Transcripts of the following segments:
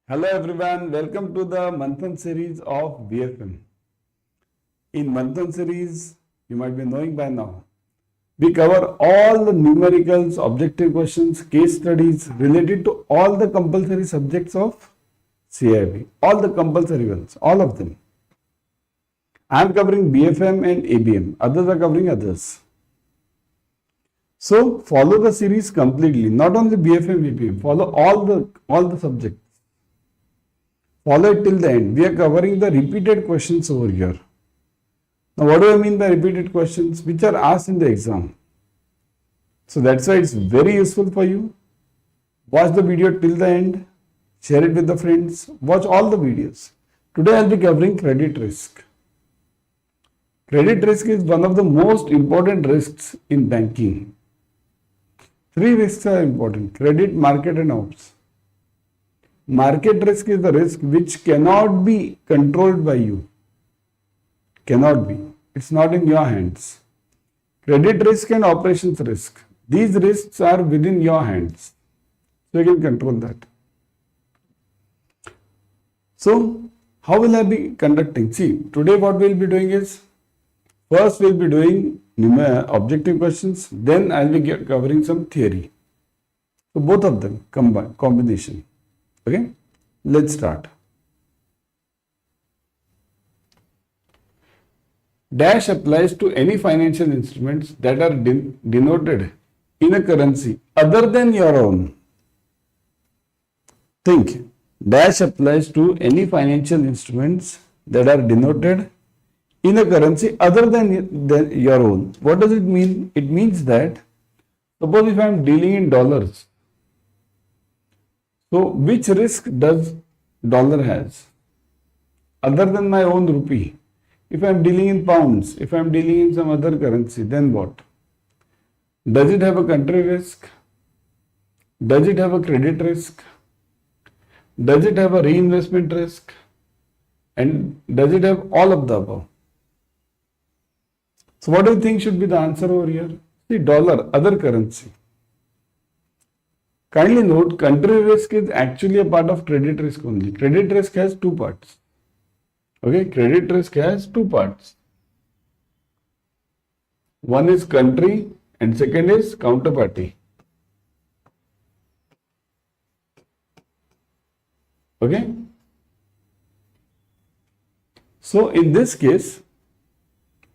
Hello everyone, welcome to the Manthan series of BFM. In Manthan series, you might be knowing by now, we cover all the numericals, objective questions, case studies related to all the compulsory subjects of CIB, all the compulsory ones, all of them. I am covering BFM and ABM, others are covering others. So follow the series completely, not only BFM, ABM, follow all the subjects. Follow it till the end. We are covering the repeated questions over here. Now, what do I mean by repeated questions? Which are asked in the exam. So, that's why it's very useful for you. Watch the video till the end. Share it with the friends. Watch all the videos. Today, I'll be covering credit risk. Credit risk is one of the most important risks in banking. Three risks are important: credit, market, and ops. Market risk is the risk which cannot be controlled by you. Cannot be. It's not in your hands. Credit risk and operations risk. These risks are within your hands. So you can control that. So how will I be conducting? See, today what we'll be doing is, first we'll be doing objective questions. Then I'll be covering some theory. So both of them combination. Okay, let's start. Dash applies to any financial instruments that are denoted in a currency other than your own. Think, dash applies to any financial instruments that are denoted in a currency other than your own. What does it mean? It means that, suppose if I am dealing in dollars, so which risk does dollar has other than my own rupee? If I am dealing in pounds, if I am dealing in some other currency, then what? Does it have a country risk? Does it have a credit risk? Does it have a reinvestment risk? And does it have all of the above? So what do you think should be the answer over here? See, dollar, other currency. Kindly note, country risk is actually a part of credit risk only. Credit risk has two parts. Okay, credit risk has two parts. One is country and second is counterparty. Okay. So in this case,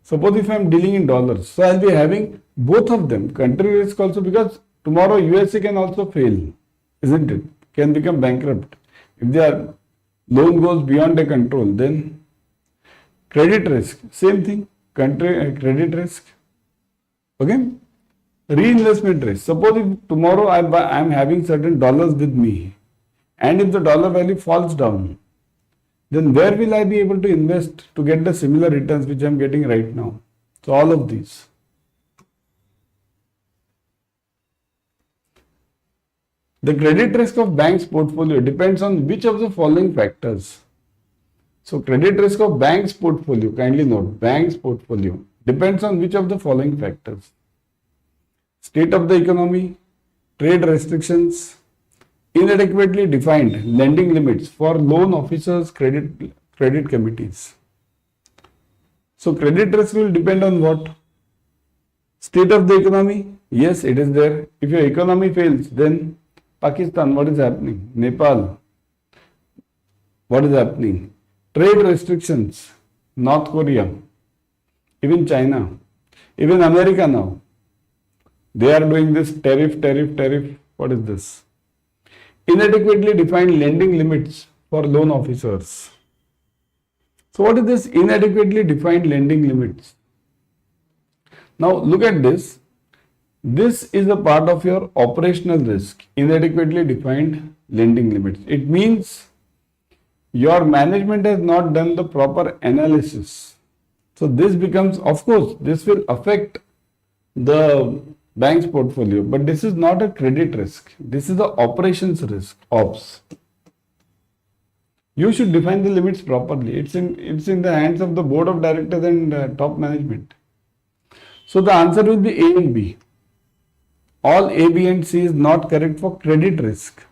suppose if I am dealing in dollars, so I will be having both of them, country risk also, because tomorrow USA can also fail, isn't it? Can become bankrupt. If their loan goes beyond their control, then credit risk, same thing, country credit risk. Okay? Reinvestment risk. Suppose if tomorrow I am having certain dollars with me, and if the dollar value falls down, then where will I be able to invest to get the similar returns which I am getting right now? So all of these. The credit risk of bank's portfolio depends on which of the following factors? So credit risk of bank's portfolio, kindly note, bank's portfolio depends on which of the following factors? State of the economy, trade restrictions, inadequately defined lending limits for loan officers, credit committees. So credit risk will depend on what? State of the economy, yes, it is there. If your economy fails, then Pakistan, what is happening? Nepal, what is happening? Trade restrictions, North Korea, even China, even America now. They are doing this tariff. What is this? Inadequately defined lending limits for loan officers. So what is this inadequately defined lending limits? Now look at this. This is a part of your operational risk, inadequately defined lending limits. It means your management has not done the proper analysis. So this becomes, of course, this will affect the bank's portfolio, but this is not a credit risk. This is the operations risk, ops. You should define the limits properly. It's in the hands of the board of directors and top management. So the answer will be A and B. All A, B and C is not correct for credit risk.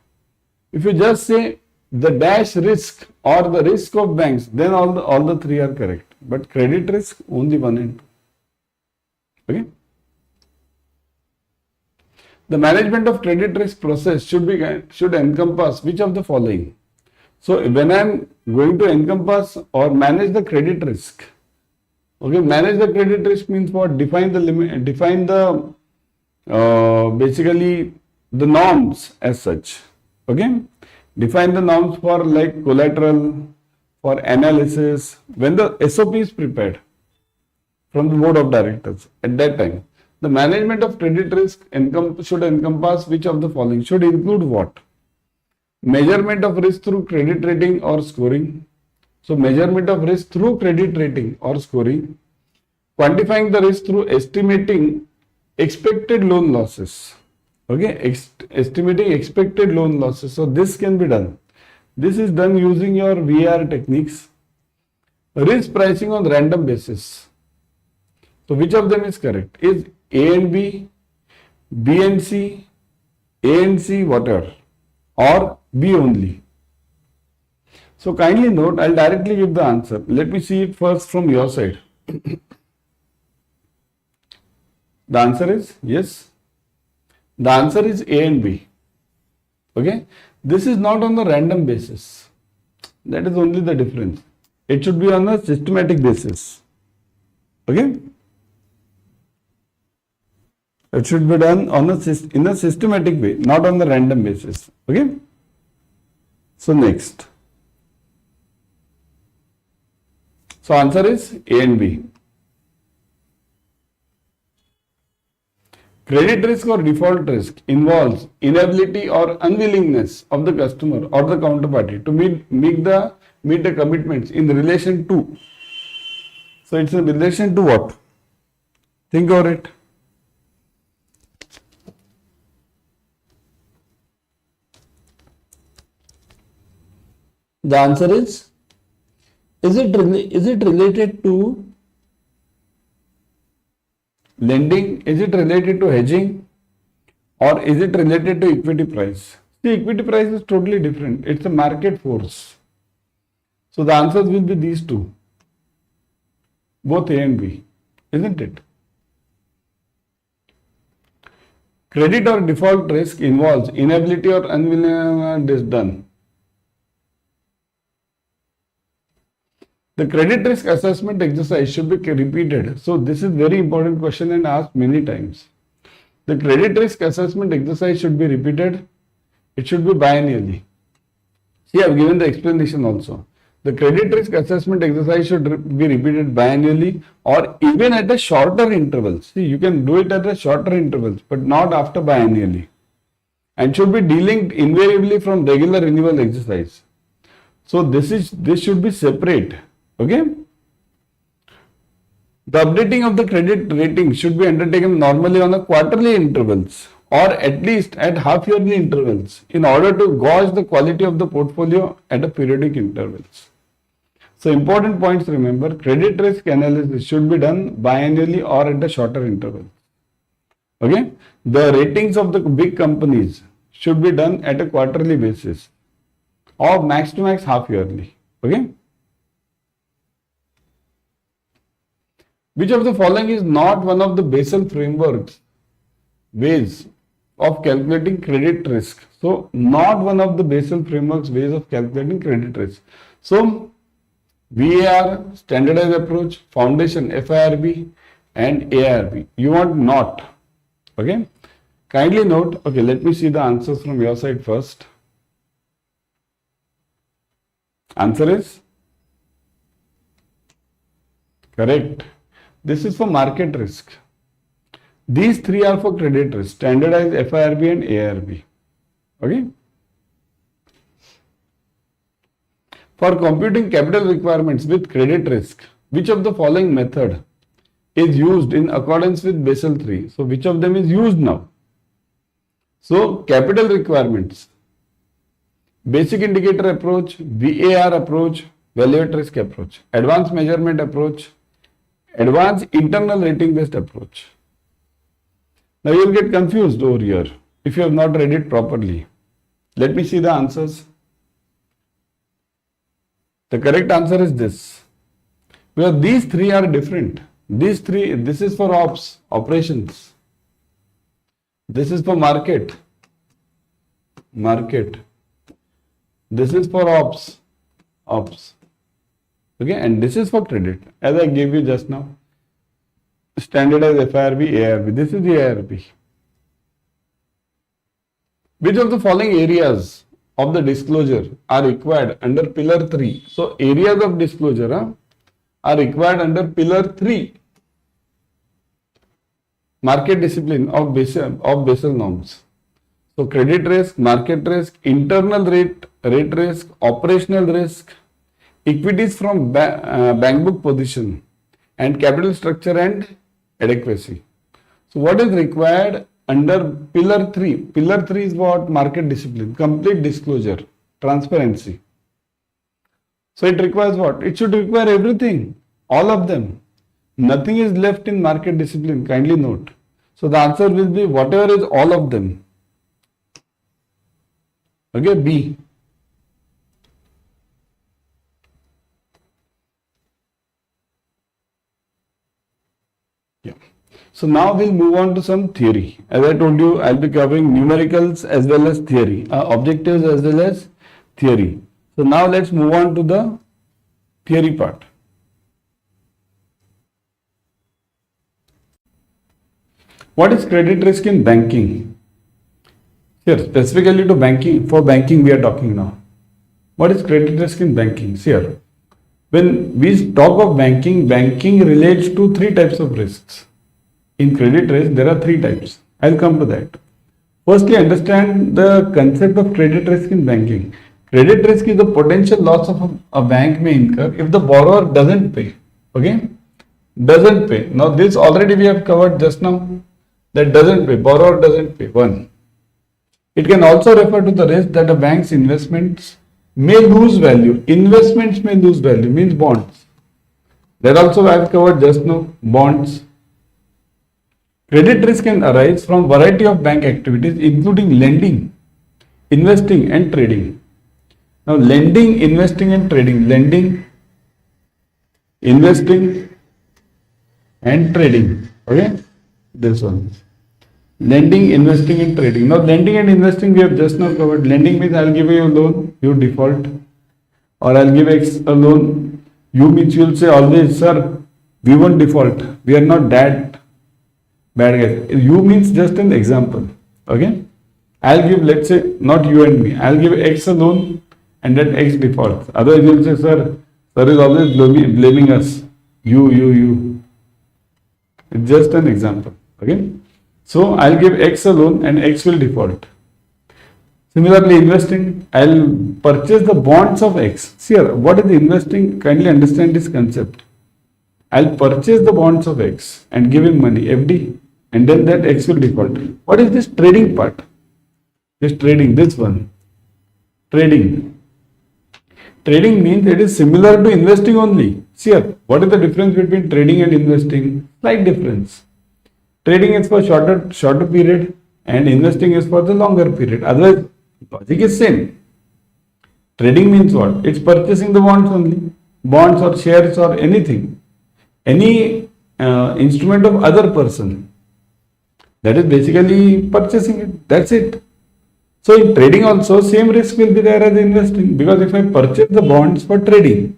If you just say the dash risk or the risk of banks, then all the three are correct. But credit risk, only one and two. Okay. The management of credit risk process should encompass which of the following? So when I am going to encompass or manage the credit risk, okay, manage the credit risk means what? Define the limit, define the basically the norms as such. Okay, define the norms for like collateral, for analysis. When the SOP is prepared from the board of directors, at that time, the management of credit risk should encompass which of the following? Should include what? Measurement of risk through credit rating or scoring. So measurement of risk through credit rating or scoring. Quantifying the risk through estimating expected loan losses. Okay, estimating expected loan losses. So this can be done. This is done using your VAR techniques. Risk pricing on random basis. So which of them is correct? Is A and B, B and C, A and C, whatever, or B only? So kindly note, I'll directly give the answer. Let me see it first from your side. The answer is yes. The answer is A and B. Okay. This is not on the random basis. That is only the difference. It should be on a systematic basis. Okay. It should be done on in a systematic way, not on the random basis. Okay. So next. So answer is A and B. Credit risk or default risk involves inability or unwillingness of the customer or the counterparty to meet the commitments in relation to. So it's in relation to what? Think over it. The answer is it related to lending? Is it related to hedging? Or is it related to equity price? See, equity price is totally different. It's a market force. So the answers will be these two. Both A and B. Isn't it? Credit or default risk involves inability or unwillingness done. The credit risk assessment exercise should be repeated. So this is very important question and asked many times. The credit risk assessment exercise should be repeated. It should be biannually. See, I have given the explanation also. The credit risk assessment exercise should be repeated biannually or even at a shorter intervals. See, you can do it at a shorter intervals, but not after biannually. And should be delinked invariably from regular renewal exercise. So this should be separate. Okay. The updating of the credit rating should be undertaken normally on a quarterly intervals or at least at half yearly intervals in order to gauge the quality of the portfolio at a periodic intervals. So important points, remember, credit risk analysis should be done biannually or at a shorter interval. Okay. The ratings of the big companies should be done at a quarterly basis or max to max half yearly. Okay. Which of the following is not one of the Basel framework's ways of calculating credit risk? So, not one of the Basel framework's ways of calculating credit risk. So, VAR, standardized approach, foundation, FIRB and AIRB. You want not. Okay. Kindly note, okay, let me see the answers from your side first. Answer is correct. This is for market risk. These three are for credit risk, standardized, FIRB and AIRB. Okay. For computing capital requirements with credit risk, which of the following method is used in accordance with Basel III? So, which of them is used now? So, capital requirements, basic indicator approach, VAR approach, valuate risk approach, advanced measurement approach, advanced internal rating based approach. Now you will get confused over here if you have not read it properly. Let me see the answers. The correct answer is this. Because these three are different. These three, this is for ops, operations. This is for market. This is for ops. Okay, and this is for credit. As I gave you just now. Standardized FIRB, ARB. This is the ARB. Which of the following areas of the disclosure are required under pillar 3? So areas of disclosure are required under pillar 3. Market discipline of Basel norms. So credit risk, market risk, internal rate risk, operational risk, equities from bank book position, and capital structure and adequacy. So what is required under pillar 3? Pillar 3 is what? Market discipline, complete disclosure, transparency. So it requires what? It should require everything, all of them. Nothing is left in market discipline, kindly note. So the answer will be whatever is all of them. Okay, B. Yeah. So now we'll move on to some theory. As I told you, I'll be covering numericals as well as theory, objectives as well as theory. So now let's move on to the theory part. What is credit risk in banking? Here, specifically to banking, for banking we are talking now. What is credit risk in banking? Here, when we talk of banking, banking relates to three types of risks. In credit risk, there are three types. I'll come to that. Firstly, understand the concept of credit risk in banking. Credit risk is the potential loss of a bank may incur if the borrower doesn't pay. Okay? Doesn't pay. Now, this already we have covered just now. That doesn't pay, borrower doesn't pay, one. It can also refer to the risk that a bank's investments may lose value. Investments may lose value, means bonds. That also I have covered just now, bonds. Credit risk can arise from variety of bank activities including lending, investing and trading. Now lending, investing and trading. Lending, investing and trading. Okay, this one. Lending, investing and trading. Now lending and investing we have just now covered. Lending means I'll give you a loan, you default. Or I'll give X a loan. You means you'll say always, sir, we won't default. We are not that bad guys. You means just an example. Okay. I'll give, let's say, not you and me. I'll give X a loan and that X defaults. Otherwise you'll say, sir is always blaming us. You. It's just an example. Okay. So I'll give X a loan and X will default. Similarly, investing, I'll purchase the bonds of X. See here, what is the investing? Kindly understand this concept. I'll purchase the bonds of X and give him money, FD, and then that X will default. What is this trading part? This trading, this one. Trading. Trading means it is similar to investing only. See here, what is the difference between trading and investing? Slight difference. Trading is for shorter period and investing is for the longer period. Otherwise, logic is same. Trading means what? It's purchasing the bonds only. Bonds or shares or anything. Any instrument of other person. That is basically purchasing it. That's it. So in trading also, same risk will be there as investing. Because if I purchase the bonds for trading,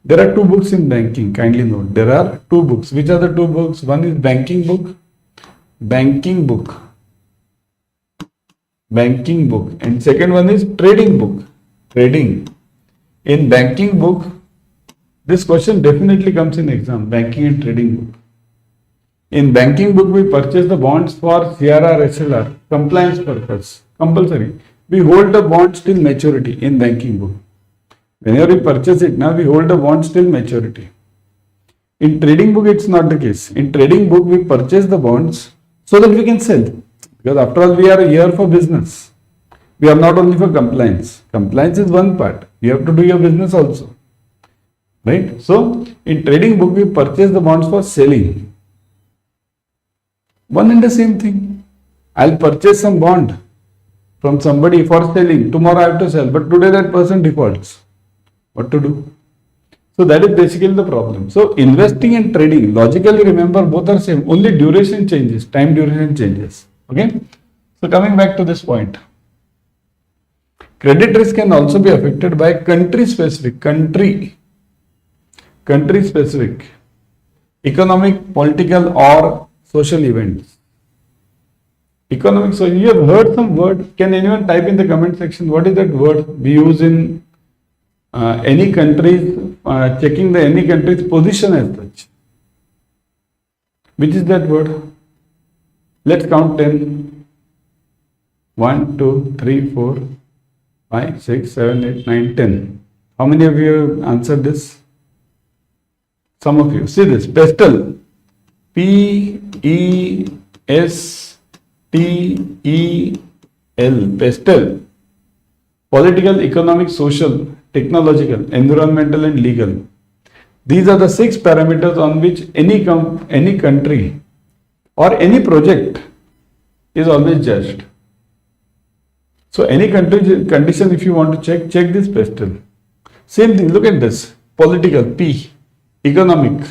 there are two books in banking. Kindly note. There are two books. Which are the two books? One is banking book. Banking book. Banking book. And second one is trading book. Trading. In banking book, this question definitely comes in exam. Banking and trading book. In banking book, we purchase the bonds for CRR, SLR, compliance purpose. Compulsory. We hold the bonds till maturity in banking book. Whenever we purchase it, now we hold the bonds till maturity. In trading book, it's not the case. In trading book, we purchase the bonds so that we can sell. Because after all, we are here for business. We are not only for compliance. Compliance is one part. You have to do your business also. Right? So, in trading book, we purchase the bonds for selling. One and the same thing. I'll purchase some bond from somebody for selling. Tomorrow I have to sell. But today that person defaults. What to do? So that is basically the problem. So investing and trading, logically remember both are same, only duration changes, time duration changes. Okay. So coming back to this point, credit risk can also be affected by country specific, economic, political or social events. Economic, so you have heard some word, can anyone type in the comment section, what is that word we use in any country's, checking the any country's position as such? Which is that word? Let's count 10. 1, 2, 3, 4, 5, 6, 7, 8, 9, 10. How many of you have answered this? Some of you. See this, pestle. P-E-S-T-E-L, pestle. Political, economic, social, technological, environmental and legal. These are the 6 parameters on which any country or any project is always judged. So any country condition, if you want to check this pestle. Same thing, look at this. Political, P. Economic,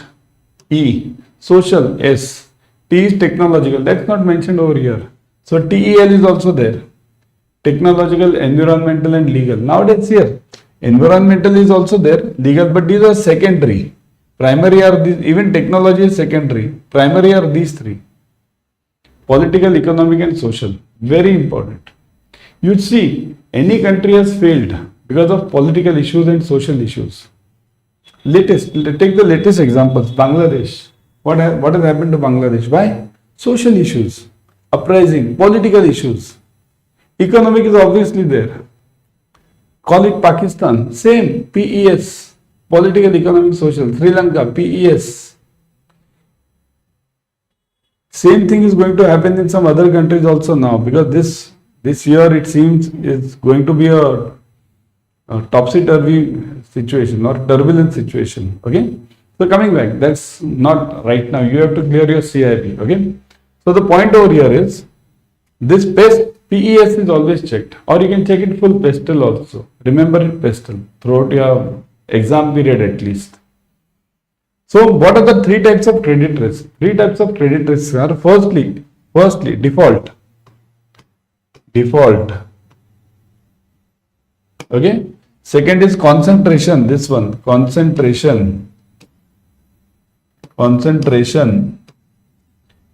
E. Social, S. T is technological, that's not mentioned over here. So TEL is also there. Technological, environmental and legal. Nowadays here, environmental is also there, legal, but these are secondary. Primary are these, even technology is secondary. Primary are these 3. Political, economic and social. Very important. You see, any country has failed because of political issues and social issues. Take the latest examples. Bangladesh. What has happened to Bangladesh? Why? Social issues, uprising, political issues. Economic is obviously there. Call it Pakistan. Same. PES. Political, economic, social. Sri Lanka. PES. Same thing is going to happen in some other countries also now, because this year it seems is going to be a topsy-turvy situation or turbulent situation. Okay. So coming back, that's not right now. You have to clear your CIP. Okay. So the point over here is this PES is always checked, or you can check it full pestle also. Remember it pestle throughout your exam period at least. So what are the 3 types of credit risk? 3 types of credit risks are firstly default. Okay. Second is concentration. This one, concentration.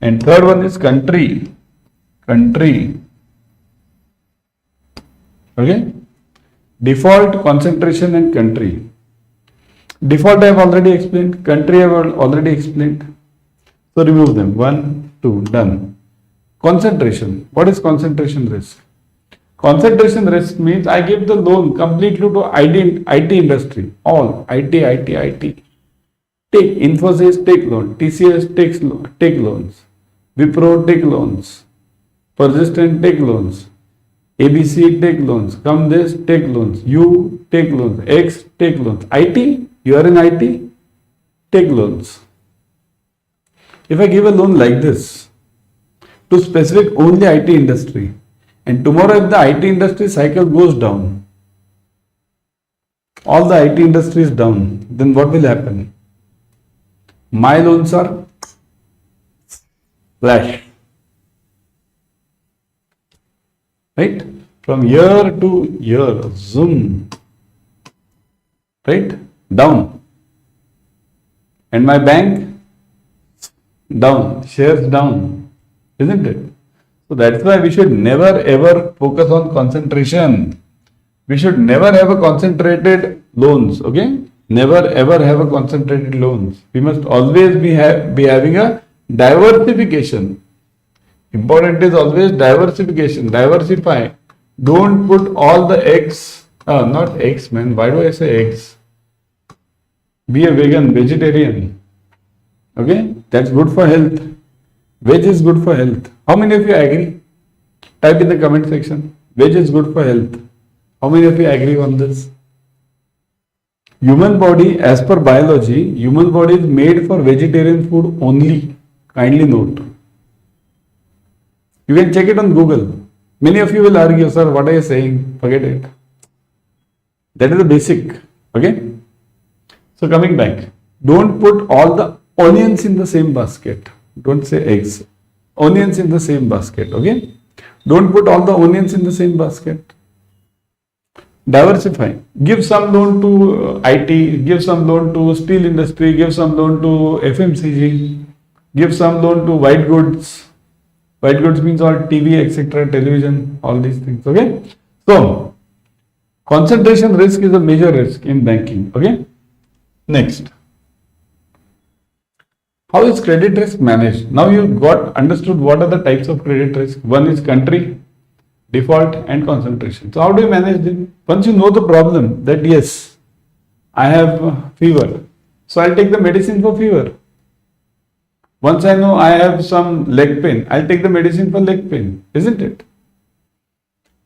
And third one is country. Okay. Default, concentration and country. Default I have already explained. Country I have already explained. So remove them. 1, 2, done. Concentration. What is concentration risk? Concentration risk means I give the loan completely to IT industry. All IT. Take Infosys, take loan. TCS take loans. Wipro take loans. Persistent take loans. ABC take loans. Come this take loans. You take loans. X take loans. IT, you are in IT, take loans. If I give a loan like this to specific only IT industry, and tomorrow if the IT industry cycle goes down, all the IT industry is down, then what will happen? My loans are flash. Right? From year to year, zoom. Right? Down. And my bank, down. Shares down. Isn't it? So that's why we should never ever focus on concentration. We should never have a concentrated loans. Okay? Never ever have a concentrated loans. We must always be having a diversification. Important is always diversification. Diversify. Don't put all the eggs. Not eggs, man. Why do I say eggs? Be a vegetarian. Okay? That's good for health. Veg is good for health. How many of you agree? Type in the comment section. Veg is good for health. How many of you agree on this? Human body, as per biology, human body is made for vegetarian food only. Kindly note. You can check it on Google. Many of you will argue, sir, what are you saying? Forget it. That is the basic. Okay. So coming back, don't put all the onions in the same basket. Don't say eggs. Onions in the same basket. Okay. Don't put all the onions in the same basket. Diversify. Give some loan to IT, give some loan to steel industry, give some loan to FMCG, give some loan to white goods. White goods means all TV, etc., television, all these things. Okay. So, concentration risk is a major risk in banking. Okay. Next. How is credit risk managed? Now you got understood what are the types of credit risk. One is country, default and concentration. So how do you manage them? Once you know the problem that yes, I have fever, so I'll take the medicine for fever. Once I know I have some leg pain, I'll take the medicine for leg pain, isn't it?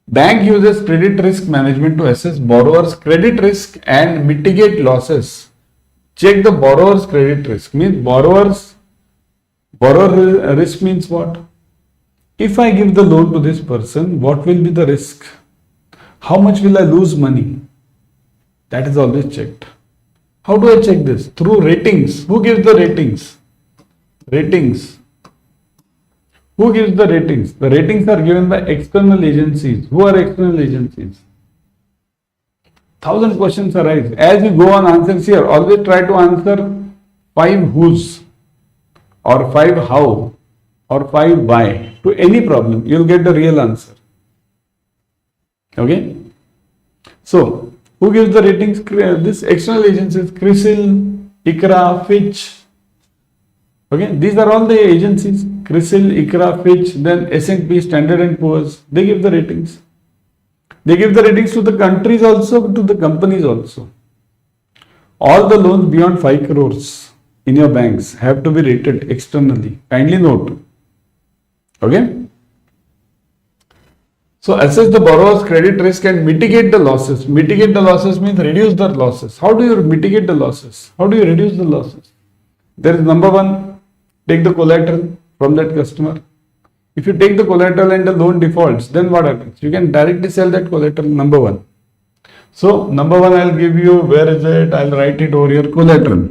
Bank uses credit risk management to assess borrowers' credit risk and mitigate losses. Check the borrower's credit risk. Means borrower risk means what? If I give the loan to this person, what will be the risk? How much will I lose money? That is always checked. How do I check this? Through ratings. Who gives the ratings? Ratings. Who gives the ratings? The ratings are given by external agencies. Who are external agencies? 1,000 questions arise. As you go on answers here, always try to answer 5 whos or 5 how or 5 why to any problem. You will get the real answer. Okay. So, who gives the ratings? This external agencies, CRISIL, ICRA, Fitch. Okay. These are all the agencies. CRISIL, ICRA, Fitch, then S&P, Standard and Poor's. They give the ratings. They give the ratings to the countries also, to the companies also. All the loans beyond 5 crores in your banks have to be rated externally. Kindly note. Okay. So assess the borrower's credit risk and mitigate the losses. Mitigate the losses means reduce the losses. How do you mitigate the losses? How do you reduce the losses? There is number one, take the collateral from that customer. If you take the collateral and the loan defaults, then what happens? You can directly sell that collateral, number one. So, number one, I'll give you, where is it? I'll write it over here, collateral.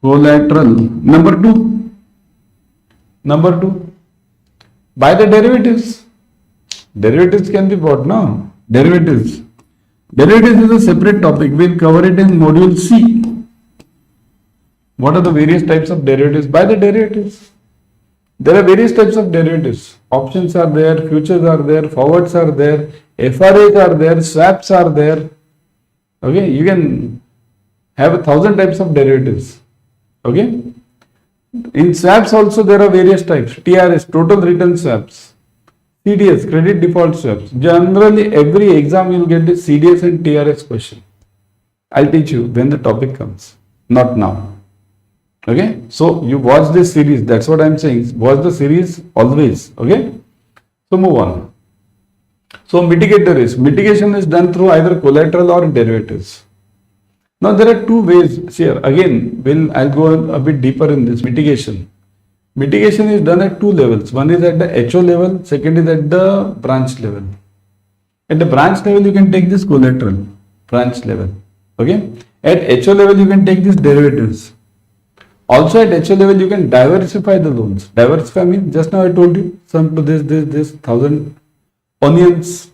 Collateral. Number two. Number two. Buy the derivatives. Derivatives can be bought, no? Derivatives. Derivatives is a separate topic. We'll cover it in module C. What are the various types of derivatives? Buy the derivatives. There are various types of derivatives. Options are there, futures are there, forwards are there, FRAs are there, swaps are there. Okay, you can have 1,000 types of derivatives. Okay. In swaps also there are various types. TRS, total return swaps. CDS, credit default swaps. Generally every exam you will get this CDS and TRS question. I'll teach you when the topic comes, not now. Okay, so you watch this series, that's what I'm saying. Watch the series always. Okay, so move on. So mitigate the risk. Mitigation is done through either collateral or derivatives. Now there are two ways here. Again, I'll go a bit deeper in this mitigation. Mitigation is done at two levels. One is at the HO level, second is at the branch level. At the branch level, you can take this collateral, branch level. Okay, at HO level, you can take these derivatives. Also at HO level, you can diversify the loans. Diversify means, just now I told you, some to this, 1,000 onions.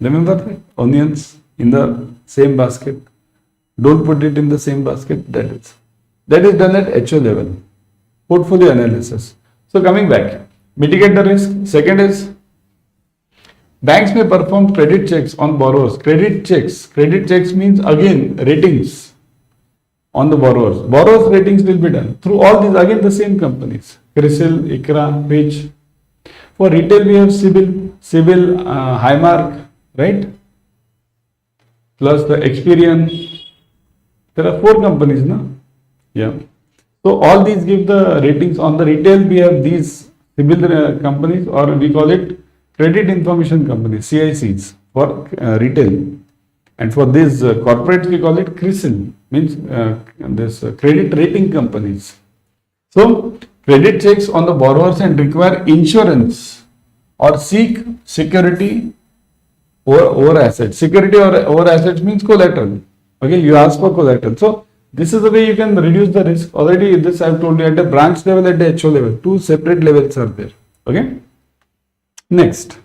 Remember that? Onions in the same basket. Don't put it in the same basket. That is done at HO level. Portfolio analysis. So coming back, mitigate the risk. Second is, banks may perform credit checks on borrowers. Credit checks means again ratings on the borrowers. Borrowers ratings will be done through all these, again the same companies. CRISIL, ICRA, Fitch. For retail we have CIBIL, Highmark, right? Plus the Experian. There are 4 companies, no? Yeah. So all these give the ratings. On the retail we have these CIBIL companies, or we call it Credit Information Companies, CICs for retail. And for these corporates, we call it CRISIL, means this credit rating companies. So, credit checks on the borrowers and require insurance or seek security over assets. Security over assets means collateral. Okay, you ask for collateral. So this is the way you can reduce the risk. Already this I have told you at the branch level, at the HO level, two separate levels are there. Okay. Next,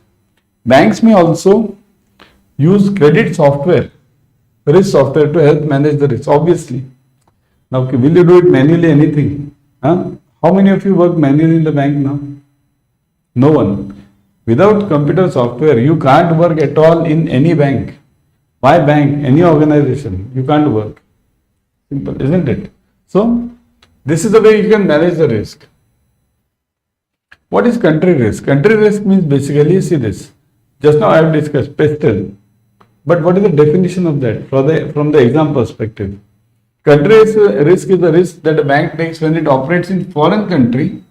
banks may also use credit software, risk software to help manage the risk. Obviously. Now, okay, will you do it manually? Anything? Huh? How many of you work manually in the bank now? No one. Without computer software, you can't work at all in any bank. Why bank? Any organization. You can't work. Simple, isn't it? So, this is the way you can manage the risk. What is country risk? Country risk means basically, see this. Just now I have discussed pestle. But what is the definition of that from the exam perspective? Country risk is the risk that a bank takes when it operates in foreign country.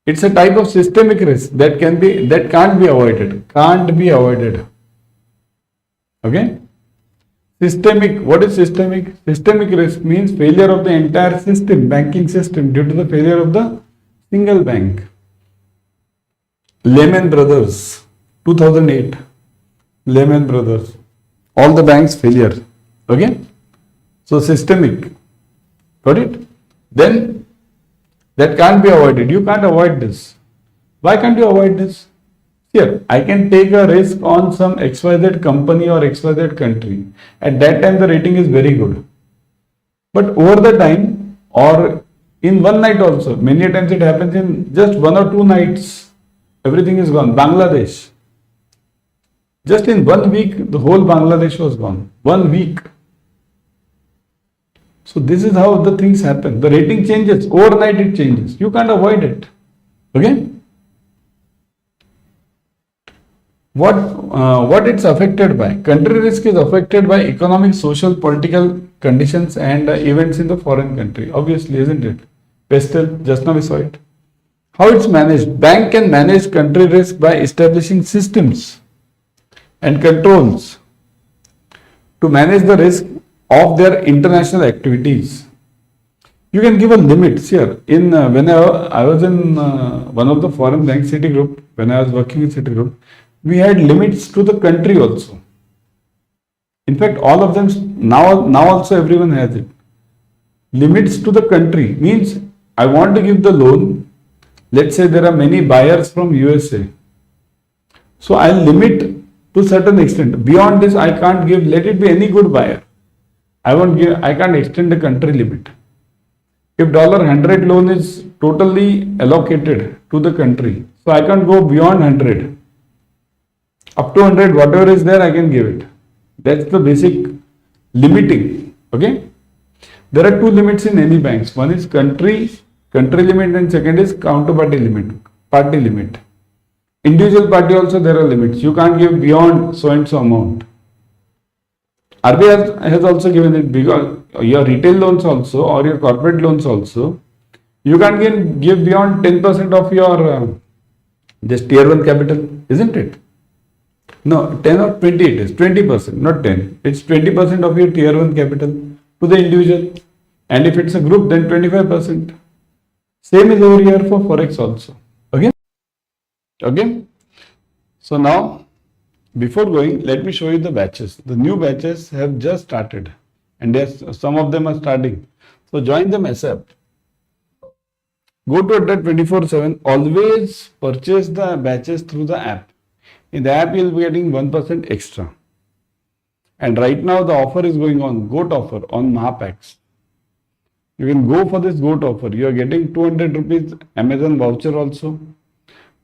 It's a type of systemic risk that can't be avoided. Can't be avoided. Okay? Systemic. What is systemic? Systemic risk means failure of the entire system, banking system, due to the failure of the single bank. Lehman Brothers, 2008. Lehman Brothers. All the banks failure. Okay? So systemic. Got it? Then that can't be avoided. You can't avoid this. Why can't you avoid this? Here, I can take a risk on some XYZ company or XYZ country. At that time, the rating is very good. But over the time, or in one night also, many times it happens in just 1 or 2 nights, everything is gone. Bangladesh. Just in 1 week, the whole Bangladesh was gone. 1 week. So this is how the things happen. The rating changes. Overnight it changes. You can't avoid it. Okay? What it's affected by? Country risk is affected by economic, social, political conditions and events in the foreign country. Obviously, isn't it? Pestle, just now we saw it. How it's managed? Bank can manage country risk by establishing systems and controls to manage the risk of their international activities. You can give a limits here. In when I was in one of the foreign banks, Citigroup, when I was working in Citigroup, we had limits to the country also. In fact, all of them now also everyone has it. Limits to the country means I want to give the loan. Let's say there are many buyers from USA. So I'll limit to certain extent. Beyond this, I can't give. Let it be any good buyer. I can't extend the country limit. If $100 loan is totally allocated to the country, so I can't go beyond 100. Up to 100, whatever is there, I can give it. That's the basic limiting. Okay. There are 2 limits in any banks. One is country limit, and second is counterparty limit, party limit. Individual party also there are limits. You can't give beyond so and so amount. RBI has also given it, because your retail loans also or your corporate loans also, you can't give beyond 10% of your this tier 1 capital, isn't it? No, 10 or 20 it is, 20%, not 10. It's 20% of your tier 1 capital to the individual. And if it's a group, then 25%. Same is over here for Forex also. Okay? Okay? So now, before going, let me show you the batches. The new batches have just started, and yes, some of them are starting. So join them ASAP. Go to that 24/7. Always purchase the batches through the app. In the app, you'll be getting 1% extra. And right now, the offer is going on, GOAT offer on Mahapacks. You can go for this GOAT offer. You are getting 200 rupees Amazon voucher also.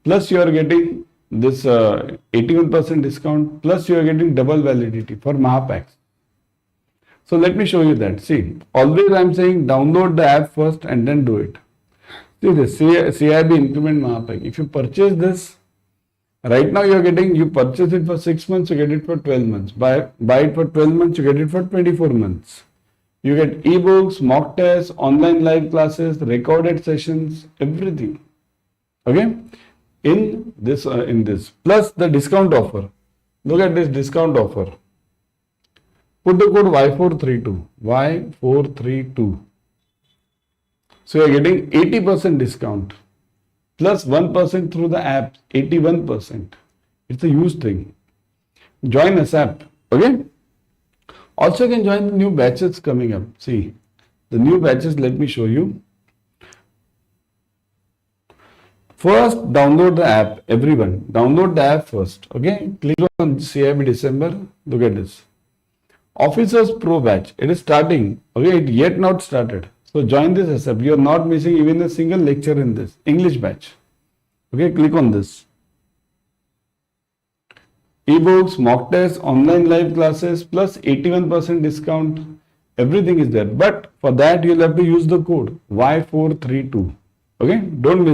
Plus, you are getting this 81% discount, plus you are getting double validity for Mahapacks. So let me show you that. See, always I am saying download the app first and then do it. See this CIB Increment Mahapack. If you purchase this, right now you purchase it for 6 months, you get it for 12 months. Buy it for 12 months, you get it for 24 months. You get ebooks, mock tests, online live classes, recorded sessions, everything. Okay? In this plus the discount offer. Look at this discount offer. Put the code Y432. So you are getting 80% discount plus 1% through the app, 81%. It's a huge thing. Join ASAP. Okay. Also, you can join the new batches coming up. See, the new batches, let me show you. First, download the app. Everyone, download the app first. Okay. Click on CIB December. Look at this. Officers Pro batch. It is starting. Okay. It yet not started. So join this ASAP. You are not missing even a single lecture in this English batch. Okay. Click on this. Ebooks, mock tests, online live classes plus 81% discount. Everything is there. But for that, you'll have to use the code Y432. Okay. Don't miss